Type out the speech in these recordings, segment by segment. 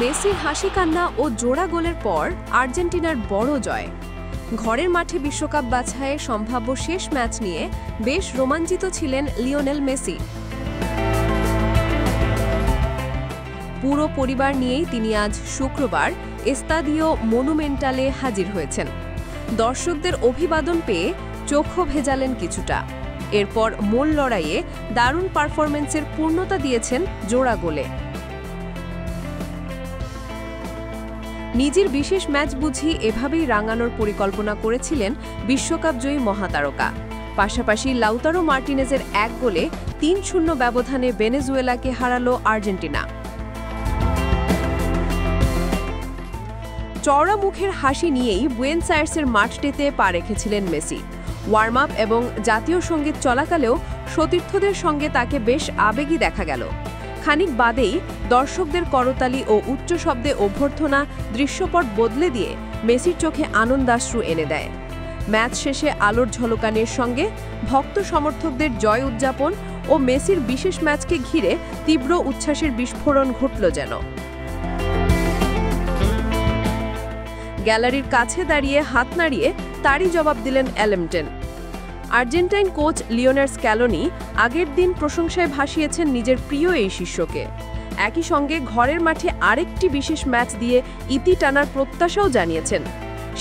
মেসির হাসি কান্না ও জোড়া গোলের পর আর্জেন্টিনার বড় জয়। ঘরের মাঠে বিশ্বকাপ বাছাইয়ে সম্ভাব্য শেষ ম্যাচ নিয়ে বেশ রোমাঞ্চিত ছিলেন লিওনেল মেসি। পুরো পরিবার নিয়েই তিনি আজ শুক্রবার এস্তাদিও মনুমেন্টালে হাজির হয়েছেন। দর্শকদের অভিবাদন পেয়ে চোখও ভেজালেন কিছুটা। এরপর মূল লড়াইয়ে দারুণ পারফরম্যান্সের পূর্ণতা দিয়েছেন জোড়া গোলে। নিজের বিশেষ ম্যাচ বুঝি এভাবেই রাঙানোর পরিকল্পনা করেছিলেন বিশ্বকাপজয়ী মহাতারকা। পাশাপাশি লাউতারো মার্টিনেজের এক গোলে ৩-০ ব্যবধানে ভেনেজুয়েলাকে হারালো আর্জেন্টিনা। চওড়া মুখের হাসি নিয়েই বুয়েনস আয়ার্সের মাঠটিতে পা রেখেছিলেন মেসি। ওয়ার্ম আপ এবং জাতীয় সঙ্গীত চলাকালেও সতীর্থদের সঙ্গে তাকে বেশ আবেগী দেখা গেল। খানিক বাদেই দর্শকদের করতালি ও উচ্চ শব্দে অভ্যর্থনা দৃশ্যপট বদলে দিয়ে মেসির চোখে আনন্দাশ্রু এনে দেয়। ম্যাচ শেষে আলোর ঝলকানির সঙ্গে ভক্ত সমর্থকদের জয় উদযাপন ও মেসির বিশেষ ম্যাচকে ঘিরে তীব্র উচ্ছ্বাসের বিস্ফোরণ ঘটল যেন। গ্যালারির কাছে দাঁড়িয়ে হাত নাড়িয়ে তারই জবাব দিলেন অ্যালেমটেন। আর্জেন্টাইন কোচ লিওনার স্ক্যালোনি আগের দিন প্রশংসায় ভাসিয়েছেন নিজের প্রিয় এই শিষ্যকে। একই সঙ্গে ঘরের মাঠে আরেকটি বিশেষ ম্যাচ দিয়ে ইতি টানার প্রত্যাশাও জানিয়েছেন।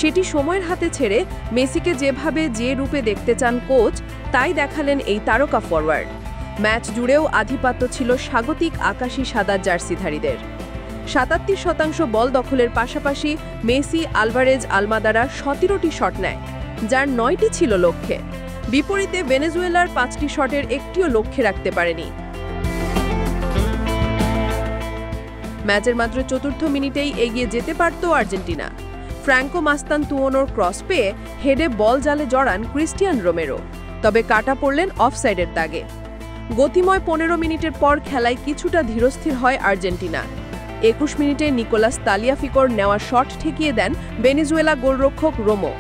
সেটি সময়ের হাতে ছেড়ে মেসিকে যেভাবে যে রূপে দেখতে চান কোচ, তাই দেখালেন এই তারকা ফরওয়ার্ড। ম্যাচ জুড়েও আধিপত্য ছিল স্বাগতিক আকাশী সাদা জার্সিধারীদের। ৭৭% বল দখলের পাশাপাশি মেসি, আলভারেজ, আলমাদারা ১৭টি শট নেয়, যার ৯টি ছিল লক্ষ্যে। বিপরীতে ভেনেজুয়েলার ৫টি শটের একটিও লক্ষ্যে রাখতে পারেনি। ম্যাচের মাত্র ৪র্থ মিনিটেই এগিয়ে যেতে পারত আর্জেন্টিনা। ফ্র্যাঙ্কো মাস্তানতুওনোর ক্রস পেয়ে হেডে বল জালে জড়ান ক্রিস্টিয়ান রোমেরো, তবে কাটা পড়লেন অফসাইডের দাগে। গতিময় ১৫ মিনিটের পর খেলায় কিছুটা ধীরস্থির হয় আর্জেন্টিনা। ২১ মিনিটে নিকোলাস তালিয়াফিকোর নেওয়া শট ঠেকিয়ে দেন ভেনেজুয়েলা গোলরক্ষক রোমো।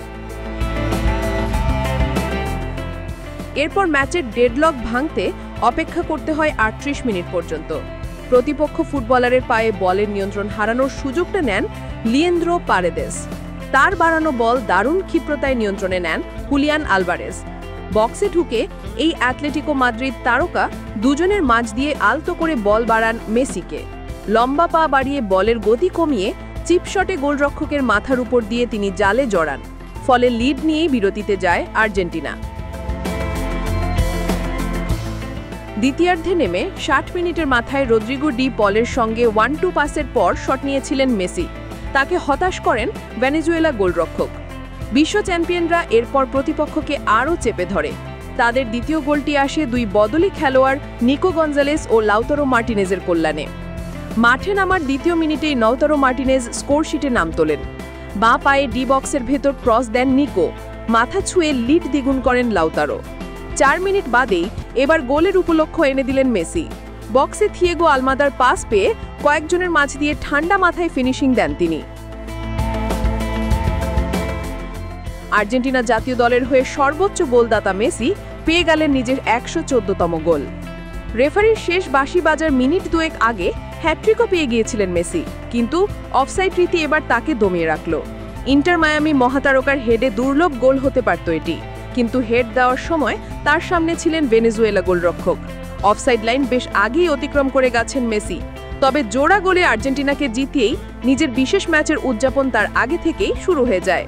এরপর ম্যাচের ডেডলক ভাঙতে অপেক্ষা করতে হয় ৩৮ মিনিট পর্যন্ত। প্রতিপক্ষ ফুটবলারের পায়ে বলের নিয়ন্ত্রণ হারানোর সুযোগটা নেন লিয়েন্দ্রো পারেদেস। তার বাড়ানো বল দারুণ ক্ষিপ্রতায় নিয়ন্ত্রণে নেন হুলিয়ান আলভারেজ। বক্সে ঢুকে এই অ্যাটলেটিকো মাদ্রিদ তারকা দুজনের মাঝ দিয়ে আলতো করে বল বাড়ান মেসিকে। লম্বা পা বাড়িয়ে বলের গতি কমিয়ে চিপশটে গোলরক্ষকের মাথার উপর দিয়ে তিনি জালে জড়ান। ফলে লিড নিয়েই বিরতিতে যায় আর্জেন্টিনা। দ্বিতীয়ার্ধে নেমে ৬০ মিনিটের মাথায় রদ্রিগো ডি পলের সঙ্গে 1-2 পাসের পর শট নিয়েছিলেন মেসি। তাকে হতাশ করেন ভেনেজুয়েলা গোলরক্ষক। বিশ্ব চ্যাম্পিয়নরা এরপর প্রতিপক্ষকে আরও চেপে ধরে। তাদের দ্বিতীয় গোলটি আসে দুই বদলি খেলোয়াড় নিকো গঞ্জালেস ও লাউতারো মার্টিনেজের কল্যাণে। মাঠে নামার দ্বিতীয় মিনিটেই লাউতারো মার্টিনেজ স্কোরশিটে নাম তোলেন। বাঁ পায়ে ডি বক্সের ভেতর ক্রস দেন নিকো, মাথা ছুঁয়ে লিড দ্বিগুণ করেন লাউতারো। ৪ মিনিট বাদেই এবার গোলের উপলক্ষ এনে দিলেন মেসি। বক্সে থিয়েগো আলমাদার পাস পেয়ে কয়েকজনের মাঝ দিয়ে ঠান্ডা মাথায় ফিনিশিং দেন তিনি। আর্জেন্টিনা জাতীয় দলের হয়ে সর্বোচ্চ গোলদাতা মেসি পেয়ে গেলেন নিজের ১১৪তম গোল। রেফারির শেষ বাঁশি বাজার মিনিট দুয়েক আগে হ্যাট্রিকও পেয়ে গিয়েছিলেন মেসি, কিন্তু অফসাইড রীতি এবার তাকে দমিয়ে রাখল। ইন্টার মায়ামি মহাতারকার হেডে দুর্লভ গোল হতে পারত এটি, কিন্তু হেড দেওয়ার সময় তার সামনে ছিলেন ভেনেজুয়েলা গোলরক্ষক। অফসাইড লাইন বেশ আগেই অতিক্রম করে গেছেন মেসি। তবে জোড়া গোলে আর্জেন্টিনাকে জিতিয়েই নিজের বিশেষ ম্যাচের উদযাপন তার আগে থেকেই শুরু হয়ে যায়।